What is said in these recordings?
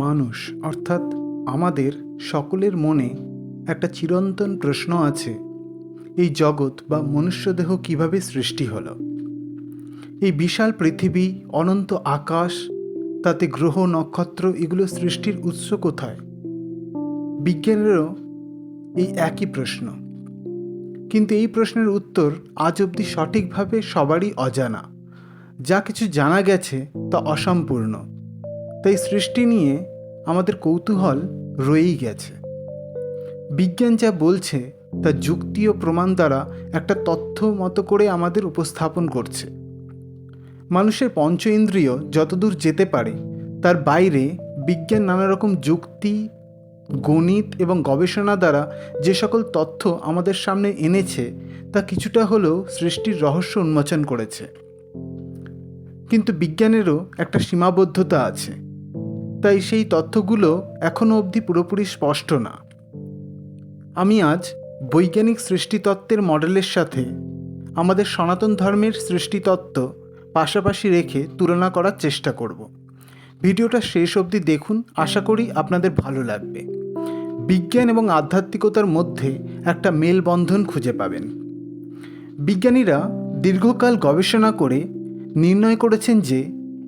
মানুষ অর্থাৎ আমাদের সকলের মনে একটা চিরন্তন প্রশ্ন আছে, এই জগৎ বা মনুষ্যদেহ কিভাবে সৃষ্টি হলো। এই বিশাল পৃথিবী, অনন্ত আকাশ, তাতে গ্রহ নক্ষত্র, এগুলো সৃষ্টির উৎস কোথায়? বিজ্ঞানেরও এই একই প্রশ্ন, কিন্তু এই প্রশ্নের উত্তর আজ অবধি সঠিকভাবে সবারই অজানা। যা কিছু জানা গেছে তা অসম্পূর্ণ, তাই সৃষ্টি নিয়ে আমাদের কৌতূহল রয়েই গেছে। বিজ্ঞান যা বলছে তা যুক্তি ও প্রমাণ দ্বারা একটা তথ্য মতো করে আমাদের উপস্থাপন করছে। মানুষের পঞ্চ ইন্দ্রিয় যতদূর যেতে পারে তার বাইরে বিজ্ঞান নানা রকম যুক্তি, গণিত এবং গবেষণা দ্বারা যে সকল তথ্য আমাদের সামনে এনেছে তা কিছুটা হলেও সৃষ্টির রহস্য উন্মোচন করেছে। কিন্তু বিজ্ঞানেরও একটা সীমাবদ্ধতা আছে, তাই সেই তথ্যগুলো এখনও অবধি পুরোপুরি স্পষ্ট না। আমি আজ বৈজ্ঞানিক সৃষ্টিতত্ত্বের মডেলের সাথে আমাদের সনাতন ধর্মের সৃষ্টিতত্ত্ব পাশাপাশি রেখে তুলনা করার চেষ্টা করব। ভিডিওটা শেষ অবধি দেখুন, আশা করি আপনাদের ভালো লাগবে। বিজ্ঞান এবং আধ্যাত্মিকতার মধ্যে একটা মেলবন্ধন খুঁজে পাবেন। বিজ্ঞানীরা দীর্ঘকাল গবেষণা করে নির্ণয় করেছেন যে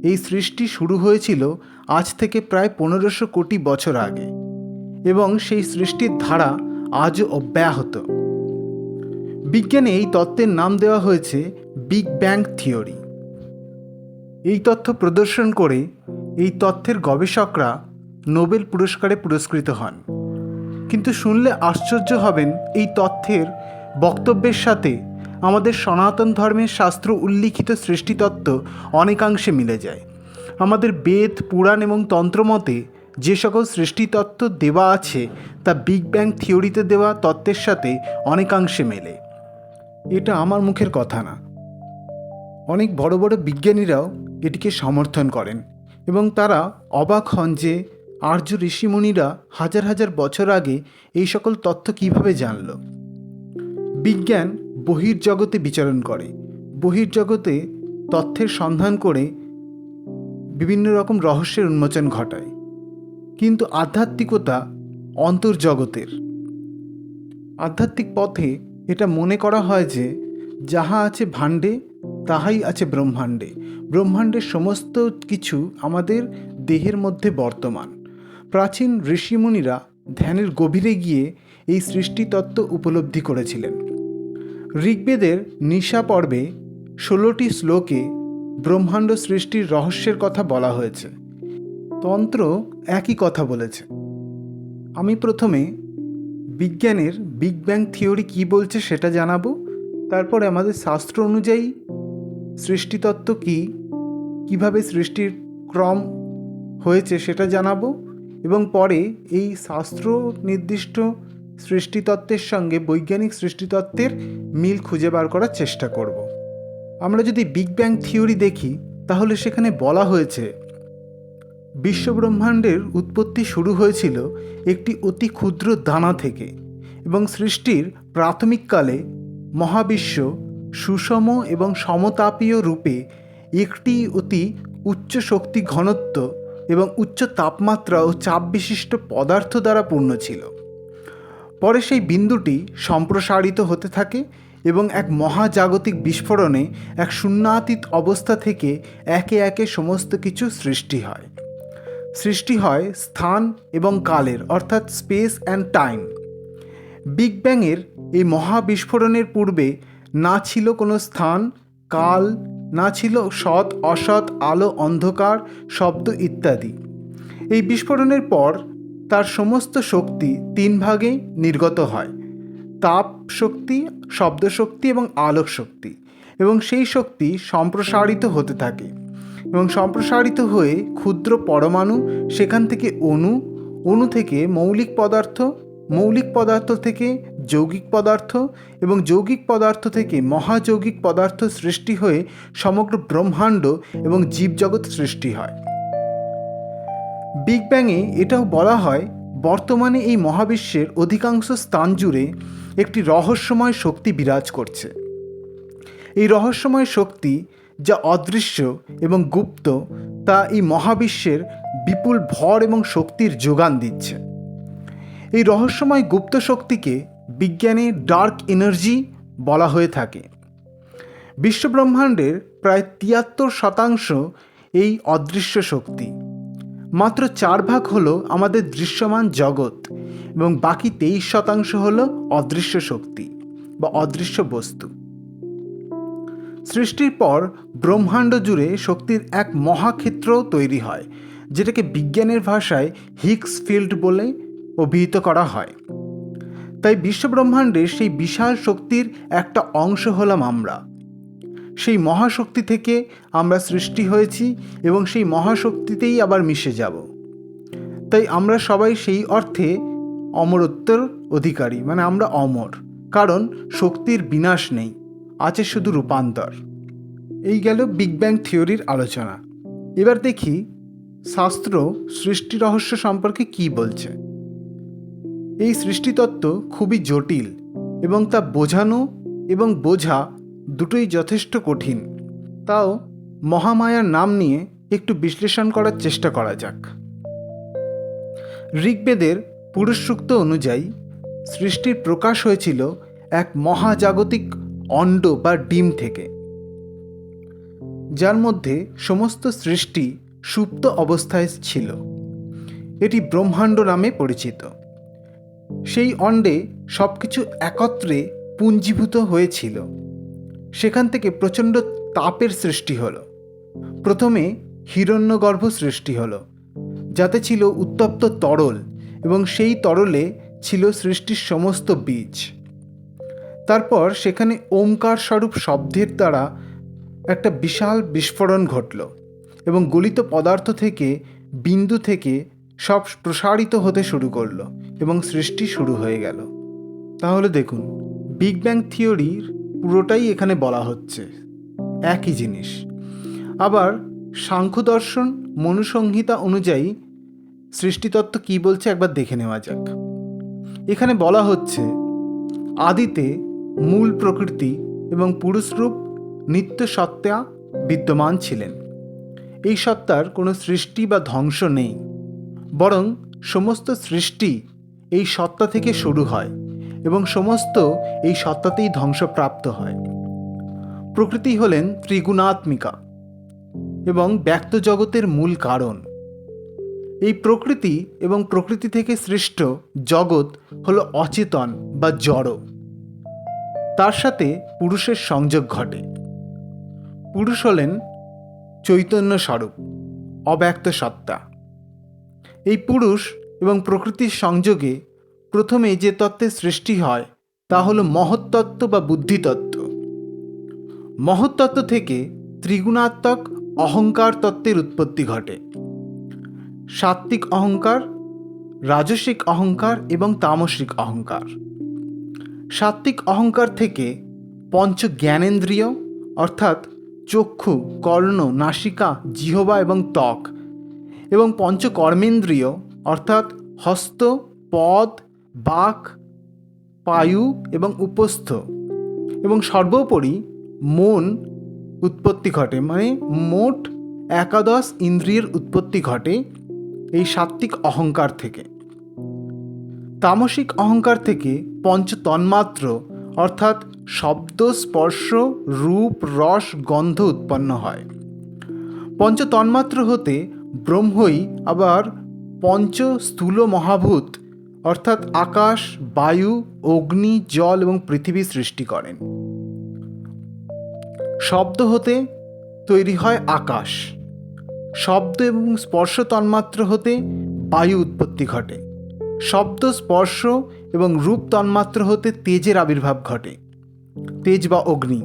এই সৃষ্টি শুরু হয়েছিল আজ থেকে প্রায় 1500 কোটি বছর আগে এবং সেই সৃষ্টির ধারা আজও অব্যাহত। বিজ্ঞানে এই তত্ত্বের নাম দেওয়া হয়েছে বিগ ব্যাং থিওরি। এই তথ্য প্রদর্শন করে এই তথ্যের গবেষকরা নোবেল পুরস্কারে পুরস্কৃত হন। কিন্তু শুনলে আশ্চর্য হবেন, এই তথ্যের বক্তব্যের সাথে আমাদের সনাতন ধর্মের শাস্ত্র উল্লিখিত সৃষ্টিতত্ত্ব অনেকাংশে মিলে যায়। আমাদের বেদ, পুরাণ এবং তন্ত্রমতে যে সকল সৃষ্টিতত্ত্ব দেওয়া আছে তা বিগ ব্যাং থিওরিতে দেওয়া তত্ত্বের সাথে অনেকাংশে মেলে। এটা আমার মুখের কথা না, অনেক বড় বড় বিজ্ঞানীরাও এটিকে সমর্থন করেন এবং তারা অবাক হন যে আর্য ঋষিমুনিরা হাজার হাজার বছর আগে এই সকল তথ্য কিভাবে জানল। বিজ্ঞান বহির্জগতে বিচরণ করে, বহির্জগতে তথ্যের সন্ধান করে বিভিন্ন রকম রহস্যের উন্মোচন ঘটায়, কিন্তু আধ্যাত্মিকতা অন্তর্জগতের। আধ্যাত্মিক পথে এটা মনে করা হয় যে যাহা আছে ভাণ্ডে তাহাই আছে ব্রহ্মাণ্ডে। ব্রহ্মাণ্ডের সমস্ত কিছু আমাদের দেহের মধ্যে বর্তমান। প্রাচীন ঋষিমুনিরা ধ্যানের গভীরে গিয়ে এই সৃষ্টিতত্ত্ব উপলব্ধি করেছিলেন। ঋগ্বেদের নিশা পর্বে 16টি শ্লোকে ব্রহ্মাণ্ড সৃষ্টির রহস্যের কথা বলা হয়েছে। তন্ত্র একই কথা বলেছে। আমি প্রথমে বিজ্ঞানের বিগ ব্যাং থিওরি কী বলছে সেটা জানাবো, তারপরে আমাদের শাস্ত্র অনুযায়ী সৃষ্টিতত্ত্ব কী, কীভাবে সৃষ্টির ক্রম হয়েছে সেটা জানাবো, এবং পরে এই শাস্ত্র নির্দিষ্ট সৃষ্টিতত্ত্বের সঙ্গে বৈজ্ঞানিক সৃষ্টিতত্ত্বের মিল খুঁজে বার করার চেষ্টা করব। আমরা যদি বিগ ব্যাং থিওরি দেখি তাহলে সেখানে বলা হয়েছে বিশ্বব্রহ্মাণ্ডের উৎপত্তি শুরু হয়েছিল একটি অতি ক্ষুদ্র দানা থেকে এবং সৃষ্টির প্রাথমিককালে মহাবিশ্ব সুষম এবং সমতাপীয় রূপে একটি অতি উচ্চ শক্তি ঘনত্ব এবং উচ্চ তাপমাত্রা ও চাপ বিশিষ্ট পদার্থ দ্বারা পূর্ণ ছিল। পরে সেই বিন্দুটি সম্প্রসারিত হতে থাকে এবং এক মহাজাগতিক বিস্ফোরণে এক শূন্যাতীত অবস্থা থেকে একে একে সমস্ত কিছু সৃষ্টি হয়। সৃষ্টি হয় স্থান এবং কালের, অর্থাৎ স্পেস অ্যান্ড টাইম। বিগ ব্যাংয়ের এই মহাবিস্ফোরণের পূর্বে না ছিল কোনো স্থান, কাল, না ছিল সৎ অসৎ, আলো অন্ধকার, শব্দ ইত্যাদি। এই বিস্ফোরণের পর তার সমস্ত শক্তি 3 ভাগে নির্গত হয়: তাপ শক্তি, শব্দ শক্তি এবং আলোক শক্তি। এবং সেই শক্তি সম্প্রসারিত হতে থাকে এবং সম্প্রসারিত হয়ে ক্ষুদ্র পরমাণু, সেখান থেকে অণু, অণু থেকে মৌলিক পদার্থ, মৌলিক পদার্থ থেকে যৌগিক পদার্থ এবং যৌগিক পদার্থ থেকে মহাযৌগিক পদার্থ সৃষ্টি হয়ে সমগ্র ব্রহ্মাণ্ড এবং জীবজগৎ সৃষ্টি হয়। বিগ ব্যাংয়ে এটাও বলা হয় বর্তমানে এই মহাবিশ্বের অধিকাংশ স্থান জুড়ে একটি রহস্যময় শক্তি বিরাজ করছে। এই রহস্যময় শক্তি যা অদৃশ্য এবং গুপ্ত তা এই মহাবিশ্বের বিপুল ভর এবং শক্তির যোগান দিচ্ছে। এই রহস্যময় গুপ্ত শক্তিকে বিজ্ঞানে ডার্ক এনার্জি বলা হয়ে থাকে। বিশ্বব্রহ্মাণ্ডের প্রায় ৭৩% এই অদৃশ্য শক্তি। মাত্র 4 ভাগ হলো আমাদের দৃশ্যমান জগৎ এবং বাকি 23% হলো অদৃশ্য শক্তি বা অদৃশ্য বস্তু। সৃষ্টির পর ব্রহ্মাণ্ড জুড়ে শক্তির এক মহাক্ষেত্র তৈরি হয়, যেটাকে বিজ্ঞানের ভাষায় হিগস ফিল্ড বলে অভিহিত করা হয়। তাই বিশ্বব্রহ্মাণ্ডের সেই বিশাল শক্তির একটা অংশ হলাম আমরা। সেই মহাশক্তি থেকে আমরা সৃষ্টি হয়েছি এবং সেই মহাশক্তিতেই আবার মিশে যাব। তাই আমরা সবাই সেই অর্থে অমরত্বের অধিকারী, মানে আমরা অমর, কারণ শক্তির বিনাশ নেই, আছে শুধু রূপান্তর। এই গেল বিগ ব্যাং থিওরির আলোচনা। এবার দেখি শাস্ত্র সৃষ্টি রহস্য সম্পর্কে কি বলছে। এই সৃষ্টিতত্ত্ব খুবই জটিল এবং তা বোঝানো এবং বোঝা দুটোই যথেষ্ট কঠিন। তাও মহামায়ার নাম নিয়ে একটু বিশ্লেষণ করার চেষ্টা করা যাক। ঋগ্বেদের পুরুষ সূক্ত অনুযায়ী সৃষ্টির প্রকাশ হয়েছিল এক মহাজাগতিক অণ্ড বা ডিম থেকে, যার মধ্যে সমস্ত সৃষ্টি সুপ্ত অবস্থায় ছিল। এটি ব্রহ্মাণ্ড নামে পরিচিত। সেই অণ্ডে সব কিছু একত্রে পুঞ্জীভূত হয়েছিল। সেখান থেকে প্রচণ্ড তাপের সৃষ্টি হলো। প্রথমে হিরণ্যগর্ভ সৃষ্টি হলো, যাতে ছিল উত্তপ্ত তরল এবং সেই তরলে ছিল সৃষ্টির সমস্ত বীজ। তারপর সেখানে ওমকার স্বরূপ শব্দের দ্বারা একটা বিশাল বিস্ফোরণ ঘটল এবং গলিত পদার্থ থেকে বিন্দু থেকে সব প্রসারিত হতে শুরু করলো এবং সৃষ্টি শুরু হয়ে গেল। তাহলে দেখুন, বিগ ব্যাং থিওরির পুরোটাই এখানে বলা হচ্ছে, একই জিনিস। আবার সাংখ্য দর্শন মনুসংহিতা অনুযায়ী সৃষ্টিতত্ত্ব কী বলছে একবার দেখে নেওয়া যাক। এখানে বলা হচ্ছে, আদিতে মূল প্রকৃতি এবং পুরুষরূপ নিত্য সত্তা বিদ্যমান ছিলেন। এই সত্তার কোনো সৃষ্টি বা ধ্বংস নেই, বরং সমস্ত সৃষ্টি এই সত্তা থেকে শুরু হয় এবং সমস্ত এই সত্তাতেই ধ্বংসপ্রাপ্ত হয়। প্রকৃতি হলেন ত্রিগুণাত্মিকা এবং ব্যক্ত জগতের মূল কারণ। এই প্রকৃতি এবং প্রকৃতি থেকে সৃষ্ট জগৎ হলো অচেতন বা জড়। তার সাথে পুরুষের সংযোগ ঘটে। পুরুষ হলেন চৈতন্য স্বরূপ, অব্যক্ত সত্তা। এই পুরুষ এবং প্রকৃতির সংযোগে প্রথমে যে তত্ত্বের সৃষ্টি হয় তা হলো মহত্তত্ত্ব বা বুদ্ধিতত্ত্ব। মহত্তত্ত্ব থেকে ত্রিগুণাত্মক অহংকার তত্ত্বের উৎপত্তি ঘটে। সাত্ত্বিক অহংকার, রাজসিক অহংকার এবং তামসিক অহংকার। সাত্ত্বিক অহংকার থেকে পঞ্চ জ্ঞানেন্দ্রিয় অর্থাৎ চক্ষু, কর্ণ, নাসিকা, জিহ্বা এবং ত্বক, এবং পঞ্চ কর্মেন্দ্রিয় অর্থাৎ হস্ত, পদ, বাক, পায়ু এবং উপস্থ, এবং সর্বোপরি মন উৎপত্তি ঘটে। মানে মোট 11 ইন্দ্রিয়ের উৎপত্তি ঘটে এই সাত্ত্বিক অহংকার থেকে। তামসিক অহংকার থেকে পঞ্চ তন্মাত্র অর্থাৎ শব্দ, স্পর্শ, রূপ, রস, গন্ধ উৎপন্ন হয়। পঞ্চ তন্মাত্র হতে ব্রহ্মই আবার পঞ্চ স্থূল মহাভূত অর্থাৎ আকাশ, বায়ু, অগ্নি, জল এবং পৃথিবী সৃষ্টি করেন। শব্দ হতে তৈরি হয় আকাশ। শব্দ এবং স্পর্শ তন্মাত্র হতে বায়ু উৎপত্তি ঘটে। শব্দ, স্পর্শ এবং রূপ তন্মাত্র হতে তেজের আবির্ভাব ঘটে, তেজ বা অগ্নি।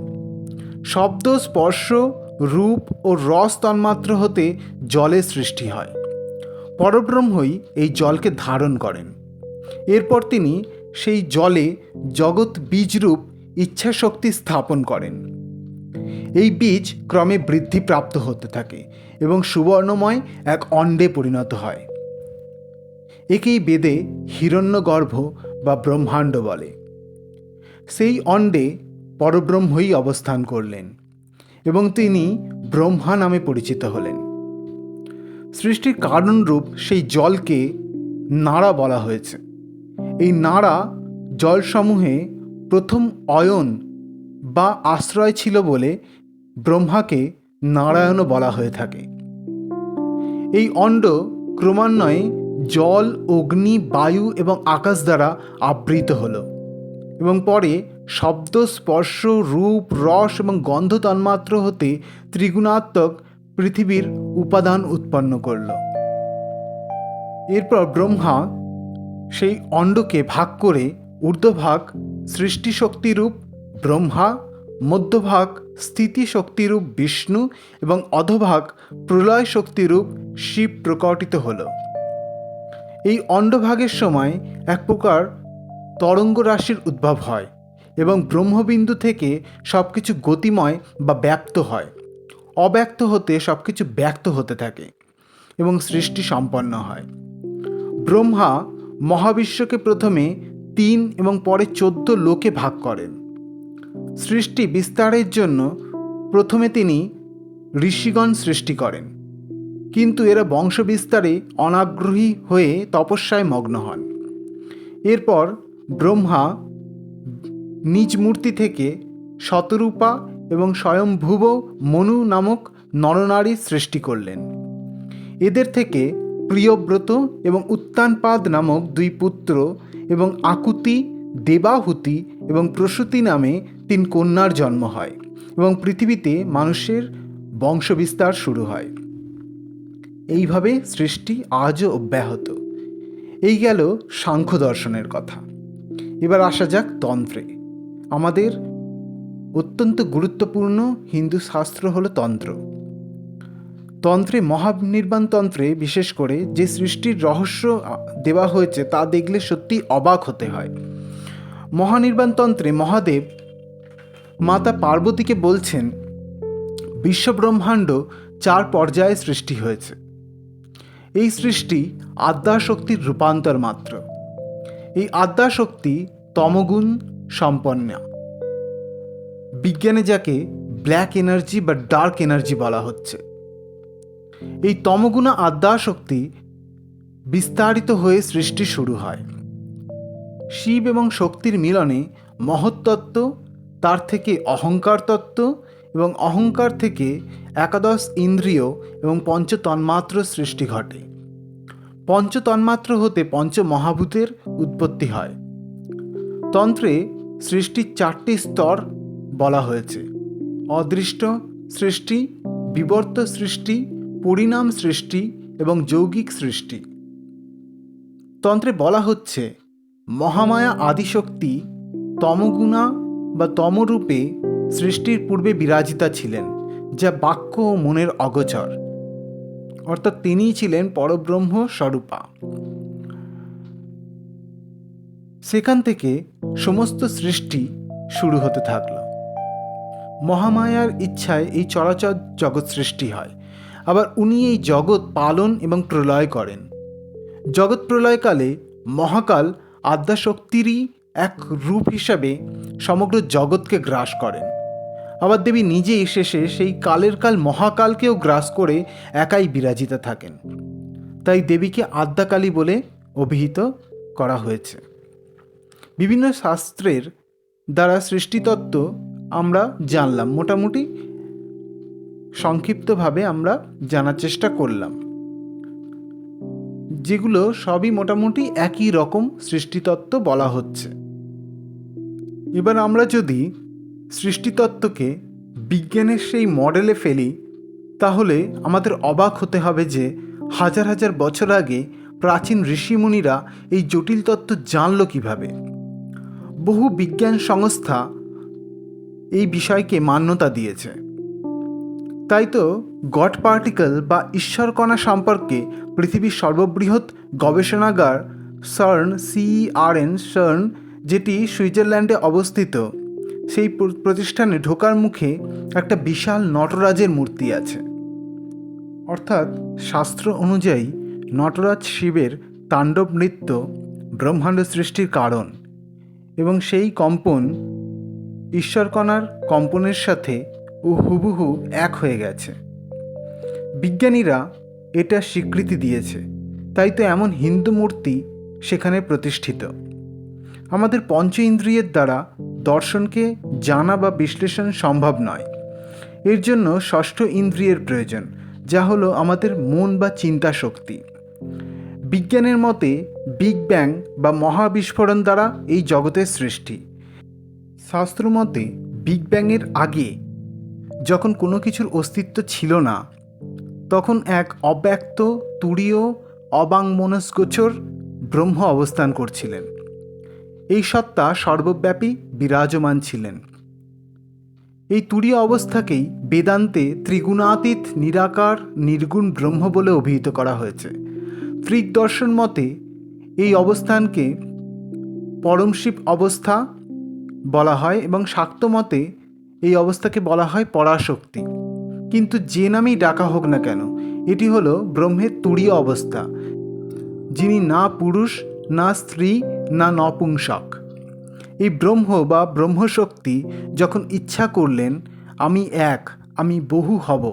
শব্দ, স্পর্শ, রূপ ও রস তন্মাত্র হতে জলের সৃষ্টি হয়। পরব্রহ্মই এই জলকে ধারণ করেন। এরপর তিনি সেই জলে জগৎ বীজরূপ ইচ্ছাশক্তি স্থাপন করেন। এই বীজ ক্রমে বৃদ্ধিপ্রাপ্ত হতে থাকে এবং সুবর্ণময় এক অণ্ডে পরিণত হয়। একেই বেদে হিরণ্যগর্ভ বা ব্রহ্মাণ্ড বলে। সেই অণ্ডে পরব্রহ্মই অবস্থান করলেন এবং তিনি ব্রহ্মা নামে পরিচিত হলেন। সৃষ্টির কারণরূপ সেই জলকে নাড়া বলা হয়েছে। এই নাড়া জলসমূহে প্রথম অয়ন বা আশ্রয় ছিল বলে ব্রহ্মাকে নারায়ণও বলা হয়ে থাকে। এই অণ্ড ক্রমান্বয়ে জল, অগ্নি, বায়ু এবং আকাশ দ্বারা আবৃত হলো এবং পরে শব্দ, স্পর্শ, রূপ, রস এবং গন্ধ তন্মাত্র হতে ত্রিগুণাত্মক পৃথিবীর উপাদান উৎপন্ন করল। এরপর ব্রহ্মা সেই অণ্ডকে ভাগ করে ঊর্ধ্বভাগ সৃষ্টিশক্তিরূপ ব্রহ্মা, মধ্যভাগ স্থিতিশক্তিরূপ বিষ্ণু এবং অধোভাগ প্রলয় শক্তিরূপ শিব প্রকটিত হল। এই অণ্ডভাগের সময় এক প্রকার তরঙ্গ রাশির উদ্ভব হয় এবং ব্রহ্মবিন্দু থেকে সব কিছু গতিময় বা ব্যক্ত হয়। অব্যক্ত হতে সব কিছু ব্যক্ত হতে থাকে এবং সৃষ্টি সম্পন্ন হয়। ব্রহ্মা মহাবিশ্বকে প্রথমে 3 এবং পরে 14 লোকে ভাগ করেন। সৃষ্টি বিস্তারের জন্য প্রথমে তিনি ঋষিগণ সৃষ্টি করেন, কিন্তু এরা বংশ বিস্তারে অনাগ্রহী হয়ে তপস্যায় মগ্ন হন। এরপর ব্রহ্মা নিজ মূর্তি থেকে শতরূপা এবং স্বয়ংভুব মনু নামক নরনারী সৃষ্টি করলেন। এদের থেকে প্রিয়ব্রত এবং উত্তানপাদ নামক 2 পুত্র এবং আকুতি, দেবাহুতি এবং প্রসূতি নামে 3 কন্যার জন্ম হয় এবং পৃথিবীতে মানুষের বংশবিস্তার শুরু হয়। এইভাবে সৃষ্টি আজও অব্যাহত। এই গেল সাংখ্য দর্শনের কথা। এবার আসা যাক তন্ত্রে। আমাদের অত্যন্ত গুরুত্বপূর্ণ হিন্দু শাস্ত্র হলো তন্ত্র। তন্ত্রে মহানির্বাণ তন্ত্রে বিশেষ করে যে সৃষ্টির রহস্য দেওয়া হয়েছে তা দেখলে সত্যি অবাক হতে হয়। মহানির্বাণ তন্ত্রে মহাদেব মাতা পার্বতীকে বলছেন বিশ্বব্রহ্মাণ্ড 4 পর্যায়ে সৃষ্টি হয়েছে। এই সৃষ্টি আদ্যাশক্তির রূপান্তর মাত্র। এই আদ্যাশক্তি তমগুণ সম্পন্না, বিজ্ঞানে যাকে ব্ল্যাক এনার্জি বা ডার্ক এনার্জি বলা হচ্ছে। এই তমগুণা আদ্যাশক্তি বিস্তারিত হয়ে সৃষ্টি শুরু হয়। শিব এবং শক্তির মিলনে মহত্তত্ত্ব, তার থেকে অহংকার তত্ত্ব এবং অহংকার থেকে একাদশ ইন্দ্রিয় এবং পঞ্চতন্মাত্র সৃষ্টি ঘটে। পঞ্চতন্মাত্র হতে পঞ্চমহাভূতের উৎপত্তি হয়। তন্ত্রে সৃষ্টির 4টি স্তর বলা হয়েছে: অদৃষ্ট সৃষ্টি, বিবর্ত সৃষ্টি, পরিণাম সৃষ্টি এবং যৌগিক সৃষ্টি। তন্ত্রে বলা হচ্ছে মহামায়া আদিশক্তি তমগুণা বা তমরূপে সৃষ্টির পূর্বে বিরাজিতা ছিলেন, যা বাক্য ও মনের অগোচর, অর্থাৎ তিনিই ছিলেন পরব্রহ্ম স্বরূপা। সেখান থেকে সমস্ত সৃষ্টি শুরু হতে থাকল। মহামায়ার ইচ্ছায় এই চরাচর জগৎ সৃষ্টি হয়। আবার উনি এই জগৎ পালন এবং প্রলয় করেন। জগৎ প্রলয়কালে মহাকাল আদ্যাশক্তিরই এক রূপ হিসাবে সমগ্র জগৎকে গ্রাস করেন। আবার দেবী নিজেই শেষে সেই কালের কাল মহাকালকেও গ্রাস করে একাই বিরাজিতা থাকেন। তাই দেবীকে আদ্যাকালী বলে অভিহিত করা হয়েছে। বিভিন্ন শাস্ত্রের দ্বারা সৃষ্টিতত্ত্ব আমরা জানলাম, মোটামুটি সংক্ষিপ্তভাবে আমরা জানার চেষ্টা করলাম, যেগুলো সবই মোটামুটি একই রকম সৃষ্টিতত্ত্ব বলা হচ্ছে। এবার আমরা যদি সৃষ্টিতত্ত্বকে বিজ্ঞানের সেই মডেলে ফেলি, তাহলে আমাদের অবাক হতে হবে যে হাজার হাজার বছর আগে প্রাচীন ঋষিমুনিরা এই জটিল তত্ত্ব জানল কিভাবে। বহু বিজ্ঞান সংস্থা এই বিষয়কে মান্যতা দিয়েছে। তাই তো গড পার্টিকেল বা ঈশ্বরকণা সম্পর্কে পৃথিবীর সর্ববৃহৎ গবেষণাগার CERN, যেটি সুইজারল্যান্ডে অবস্থিত, সেই প্রতিষ্ঠানে ঢোকার মুখে একটা বিশাল নটরাজের মূর্তি আছে। অর্থাৎ শাস্ত্র অনুযায়ী নটরাজ শিবের তাণ্ডব নৃত্য ব্রহ্মাণ্ড সৃষ্টির কারণ, এবং সেই কম্পন ঈশ্বরকণার কম্পনের সাথে হুবহু এক হয়ে গেছে। বিজ্ঞানীরা এটা স্বীকৃতি দিয়েছে, তাই তো এমন হিন্দু মূর্তি সেখানে প্রতিষ্ঠিত। আমাদের পঞ্চ ইন্দ্রিয়ের দ্বারা দর্শনকে জানা বা বিশ্লেষণ সম্ভব নয়। এর জন্য ষষ্ঠ ইন্দ্রিয়ের প্রয়োজন, যা হলো আমাদের মন বা চিন্তা শক্তি। বিজ্ঞানের মতে বিগ ব্যাং বা মহাবিস্ফোরণ দ্বারা এই জগতের সৃষ্টি। শাস্ত্র মতে বিগ ব্যাংয়ের আগে যখন কোনো কিছুর অস্তিত্ব ছিল না, তখন এক অব্যক্ত তুরীয় অবাঙ্মনস্গোচর ব্রহ্ম অবস্থান করছিলেন। এই সত্তা সর্বব্যাপী বিরাজমান ছিলেন। এই তুরীয় অবস্থাকেই বেদান্তে ত্রিগুণাতীত নিরাকার নির্গুণ ব্রহ্ম বলে অভিহিত করা হয়েছে। ত্রিক দর্শন মতে এই অবস্থানকে পরমশিব অবস্থা বলা হয় এবং শাক্ত মতে এই অবস্থাকে বলা হয় পরাশক্তি। কিন্তু যে নামেই ডাকা হোক না কেন, এটি হলো ব্রহ্মের তুরীয় অবস্থা, যিনি না পুরুষ, না স্ত্রী, না নপুংসক। এই ব্রহ্ম বা ব্রহ্মশক্তি যখন ইচ্ছা করলেন আমি এক, আমি বহু হব,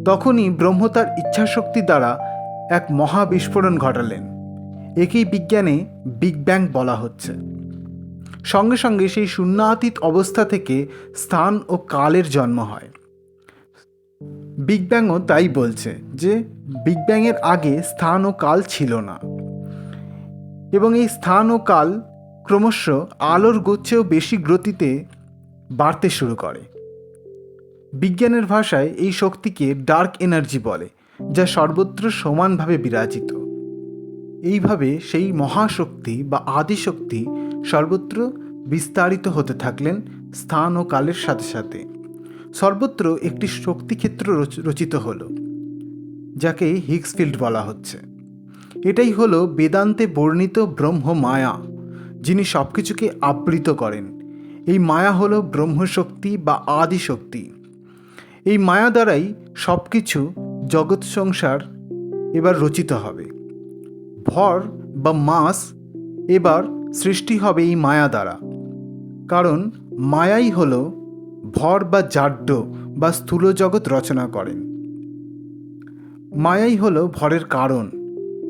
তখনই ব্রহ্ম তার ইচ্ছাশক্তি দ্বারা এক মহাবিস্ফোরণ ঘটালেন। একেই বিজ্ঞানে বিগ ব্যাং বলা হচ্ছে। সঙ্গে সঙ্গে সেই শূন্যাতীত অবস্থা থেকে স্থান ও কালের জন্ম হয়। বিগ ব্যাংও তাই বলছে যে বিগ ব্যাংয়ের আগে স্থান ও কাল ছিল না, এবং এই স্থান ও কাল ক্রমশ আলোর গতিতেও বেশি গতিতে বাড়তে শুরু করে। বিজ্ঞানের ভাষায় এই শক্তিকে ডার্ক এনার্জি বলে, যা সর্বত্র সমানভাবে বিরাজিত। এইভাবে সেই মহাশক্তি বা আদিশক্তি সর্বত্র বিস্তারিত হতে থাকলেন স্থান ও কালের সাথে সাথে। সর্বত্র একটি শক্তিক্ষেত্র রচিত হলো, যাকে হিগস ফিল্ড বলা হচ্ছে। এটাই হলো বেদান্তে বর্ণিত ব্রহ্ম মায়া, যিনি সব কিছুকে আবৃত করেন। এই মায়া হলো ব্রহ্মশক্তি বা আদিশক্তি। এই মায়া দ্বারাই সব কিছু জগৎ সংসার এবার রচিত হবে। ভর বা মাস এবার সৃষ্টি হবে এই মায়া দ্বারা, কারণ মায়াই হলো ভর বা জাড্য বা স্থূল জগৎ রচনা করেন। মায়াই হলো ভরের কারণ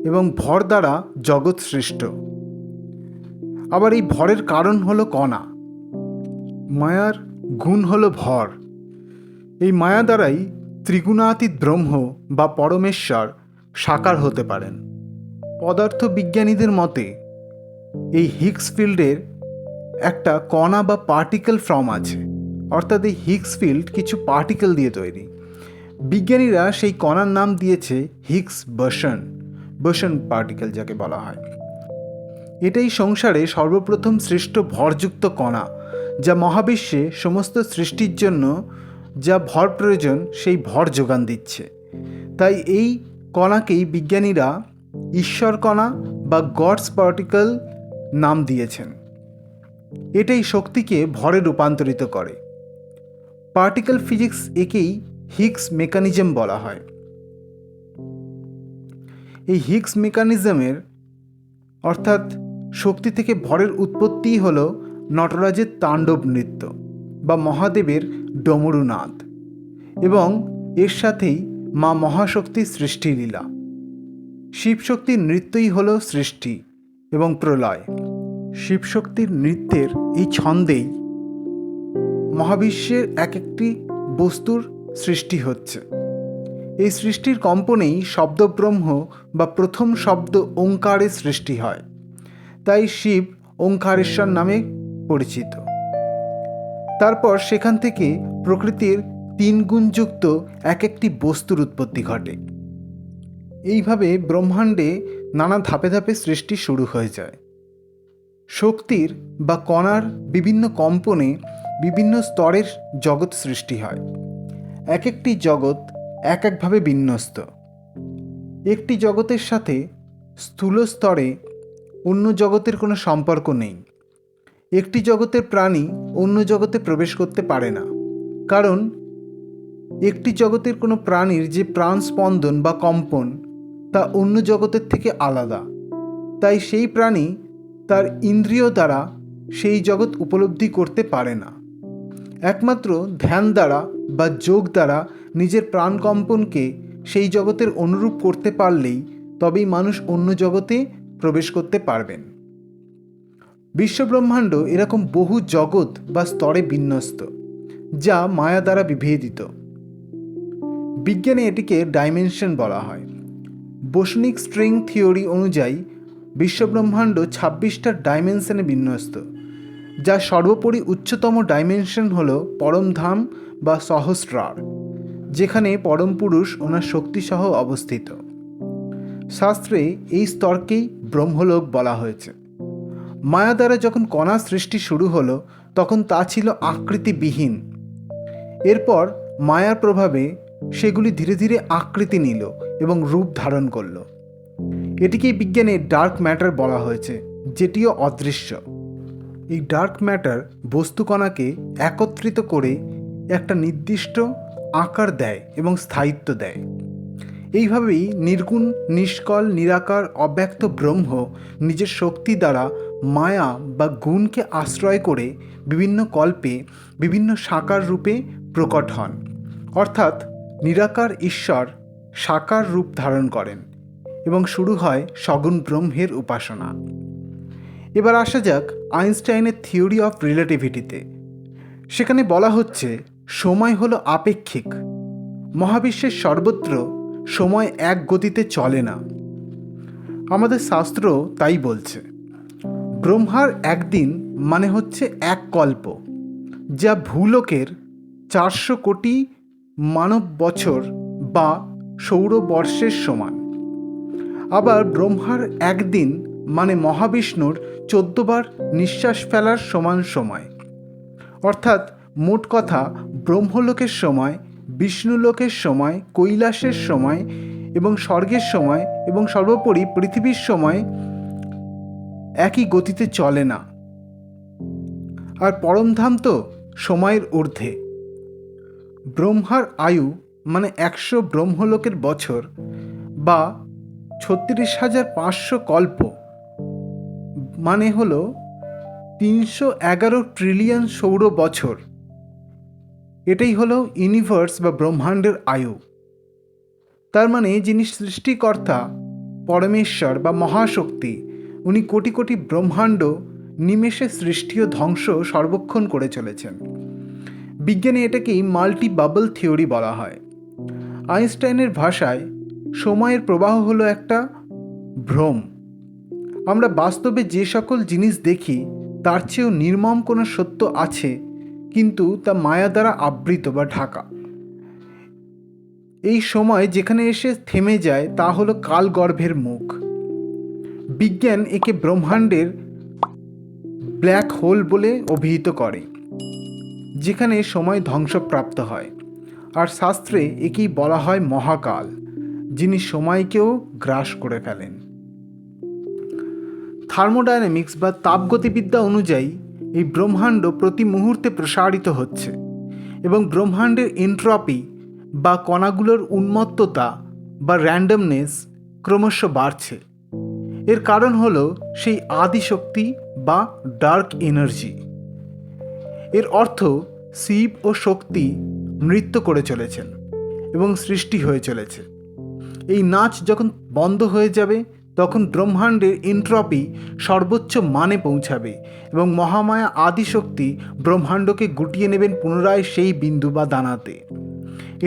এবং ভর দ্বারা জগৎ সৃষ্ট। আবার এই ভরের কারণ হলো কণা। মায়ার গুণ হলো ভর। এই মায়া দ্বারাই ত্রিগুণাতীত ব্রহ্ম বা পরমেশ্বর সাকার হতে পারেন। পদার্থ বিজ্ঞানীদের মতে এই হিগস ফিল্ডের একটা কণা বা পার্টিকেল ফর্ম আছে, অর্থাৎ এই হিগস ফিল্ড কিছু পার্টিকেল দিয়ে তৈরি। বিজ্ঞানীরা সেই কণার নাম দিয়েছে হিগস বোসন, বোসন পার্টিকেল যাকে বলা হয়। এটাই সংসারে সর্বপ্রথম সৃষ্ট ভরযুক্ত কণা, যা মহাবিশ্বে সমস্ত সৃষ্টির জন্য যা ভর প্রয়োজন সেই ভর যোগান দিচ্ছে। তাই এই কণাকেই বিজ্ঞানীরা ঈশ্বর কণা বা গডস পার্টিকেল নাম দিয়েছেন। এটাই শক্তিকে ভরে রূপান্তরিত করে। পার্টিকেল ফিজিক্স একেই হিগস মেকানিজম বলা হয়। এই হিগস মেকানিজমের অর্থাৎ শক্তি থেকে ভরের উৎপত্তিই হল নটরাজের তাণ্ডব নৃত্য বা মহাদেবের ডমরুনাদ, এবং এর সাথেই মা মহাশক্তির সৃষ্টিলীলা। শিবশক্তির নৃত্যই হল সৃষ্টি এবং প্রলয়। শিবশক্তির নৃত্যের এই ছন্দেই মহাবিশ্বের এক একটি বস্তুর সৃষ্টি হচ্ছে। এই সৃষ্টির কম্পনেই শব্দব্রহ্ম বা প্রথম শব্দ ওঙ্কারের সৃষ্টি হয়। তাই শিব ওঙ্কারেশ্বর নামে পরিচিত। তারপর সেখান থেকে প্রকৃতির তিন গুণযুক্ত এক একটি বস্তুর উৎপত্তি ঘটে। এইভাবে ব্রহ্মাণ্ডে নানা ধাপে ধাপে সৃষ্টি শুরু হয়ে যায়। শক্তির বা কণার বিভিন্ন কম্পনে বিভিন্ন স্তরের জগৎ সৃষ্টি হয়। এক একটি জগৎ এক একভাবে বিন্যস্ত। একটি জগতের সাথে স্থূল স্তরে অন্য জগতের কোনো সম্পর্ক নেই। একটি জগতের প্রাণী অন্য জগতে প্রবেশ করতে পারে না, কারণ একটি জগতের কোনো প্রাণীর যে প্রাণ স্পন্দন বা কম্পন তা অন্য জগতের থেকে আলাদা। তাই সেই প্রাণী তার ইন্দ্রিয় দ্বারা সেই জগৎ উপলব্ধি করতে পারে না। একমাত্র ধ্যান দ্বারা বা যোগ দ্বারা নিজের প্রাণকম্পনকে সেই জগতের অনুরূপ করতে পারলেই তবেই মানুষ অন্য জগতে প্রবেশ করতে পারবেন। বিশ্বব্রহ্মাণ্ড এরকম বহু জগৎ বা স্তরে বিন্যস্ত, যা মায়া দ্বারা বিভেদিত। বিজ্ঞানে এটিকে ডাইমেনশন বলা হয়। বসনিক স্ট্রিং থিওরি অনুযায়ী বিশ্বব্রহ্মাণ্ড 26টা ডাইমেনশনে বিন্যস্ত, যা সর্বোপরি উচ্চতম ডাইমেনশন হল পরমধাম বা সহস্রার, যেখানে পরম পুরুষ ওনার শক্তিসহ অবস্থিত। শাস্ত্রে এই স্তরকেই ব্রহ্মলোক বলা হয়েছে। মায়া দ্বারা যখন কণা সৃষ্টি শুরু হলো তখন তা ছিল আকৃতিবিহীন। এরপর মায়ার প্রভাবে সেগুলি ধীরে ধীরে আকৃতি নিল এবং রূপ ধারণ করল। এটিকেই বিজ্ঞানে ডার্ক ম্যাটার বলা হয়েছে, যেটিও অদৃশ্য। এই ডার্ক ম্যাটার বস্তুকণাকে একত্রিত করে একটা নির্দিষ্ট আকার দেয় এবং স্থায়িত্ব দেয়। এইভাবেই নির্গুণ, নিষ্কল, নিরাকার, অব্যক্ত ব্রহ্ম নিজের শক্তি দ্বারা মায়া বা গুণকে আশ্রয় করে বিভিন্ন কল্পে বিভিন্ন সাকার রূপে প্রকট হন, অর্থাৎ নিরাকার ঈশ্বর সাকার রূপ ধারণ করেন এবং শুরু হয় সগুণ ব্রহ্মের উপাসনা। এবার আসা যাক আইনস্টাইনের থিওরি অফ রিলেটিভিটিতে। সেখানে বলা হচ্ছে সময় হলো আপেক্ষিক। মহাবিশ্বের সর্বত্র সময় এক গতিতে চলে না। আমাদের শাস্ত্র তাই বলছে। ব্রহ্মার একদিন মানে হচ্ছে এক কল্প, যা ভূলোকের 400 কোটি মানব বছর বা সৌরবর্ষের সমান। আবার ব্রহ্মার একদিন মানে মহাবিষ্ণুর 14 বার নিঃশ্বাস ফেলার সমান সময়। অর্থাৎ মোট কথা ব্রহ্মলোকের সময়, বিষ্ণুলোকের সময়, কৈলাসের সময় এবং স্বর্গের সময় এবং সর্বোপরি পৃথিবীর সময় একই গতিতে চলে না। আর পরমধাম তো সময়ের ঊর্ধ্বে। ব্রহ্মার আয়ু মানে 100 ব্রহ্মলোকের বছর বা 36,500 কল্প, মানে হলো 311 ট্রিলিয়ন সৌর বছর। এটাই হলো ইউনিভার্স বা ব্রহ্মাণ্ডের আয়ু। তার মানে যিনি সৃষ্টিকর্তা পরমেশ্বর বা মহাশক্তি, উনি কোটি কোটি ব্রহ্মাণ্ড নিমেষে সৃষ্টি ও ধ্বংস সর্বক্ষণ করে চলেছেন। বিজ্ঞানে এটাকেই মাল্টি বাবল থিওরি বলা হয়। আইনস্টাইনের ভাষায় সময়ের প্রবাহ হলো একটা ভ্রম। আমরা বাস্তবে যে সকল জিনিস দেখি তার চেয়েও নির্মম কোনো সত্য আছে, কিন্তু তা মায়া দ্বারা আবৃত বা ঢাকা। এই সময় যেখানে এসে থেমে যায় তা হলো কালগর্ভের মুখ। বিজ্ঞান একে ব্রহ্মাণ্ডের ব্ল্যাক হোল বলে অভিহিত করে, যেখানে সময় ধ্বংসপ্রাপ্ত হয়। আর শাস্ত্রে একেই বলা হয় মহাকাল, যিনি সময়কেও গ্রাস করে ফেলেন। থার্মোডায়নামিক্স বা তাপগতিবিদ্যা অনুযায়ী এই ব্রহ্মাণ্ড প্রতি মুহূর্তে প্রসারিত হচ্ছে এবং ব্রহ্মাণ্ডের এন্ট্রপি বা কণাগুলোর উন্মত্ততা বা র্যান্ডমনেস ক্রমশ বাড়ছে। এর কারণ হলো সেই আদিশক্তি বা ডার্ক এনার্জি। এর অর্থ শিব ও শক্তি নৃত্য করে চলেছেন এবং সৃষ্টি হয়ে চলেছে। এই নাচ যখন বন্ধ হয়ে যাবে তখন ব্রহ্মাণ্ডের এন্ট্রপি সর্বোচ্চ মানে পৌঁছাবে এবং মহামায়া আদিশক্তি ব্রহ্মাণ্ডকে গুটিয়ে নেবেন পুনরায় সেই বিন্দু বা দানাতে।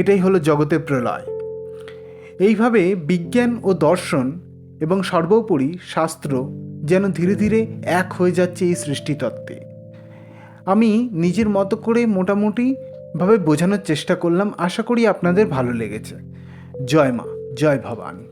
এটাই হলো জগতের প্রলয়। এইভাবে বিজ্ঞান ও দর্শন এবং সর্বোপরি শাস্ত্র যেন ধীরে ধীরে এক হয়ে যাচ্ছে এই সৃষ্টিতত্ত্বে। আমি নিজের মতো করে মোটামুটিভাবে বোঝানোর চেষ্টা করলাম। আশা করি আপনাদের ভালো লেগেছে। জয় মা, জয় ভবানী।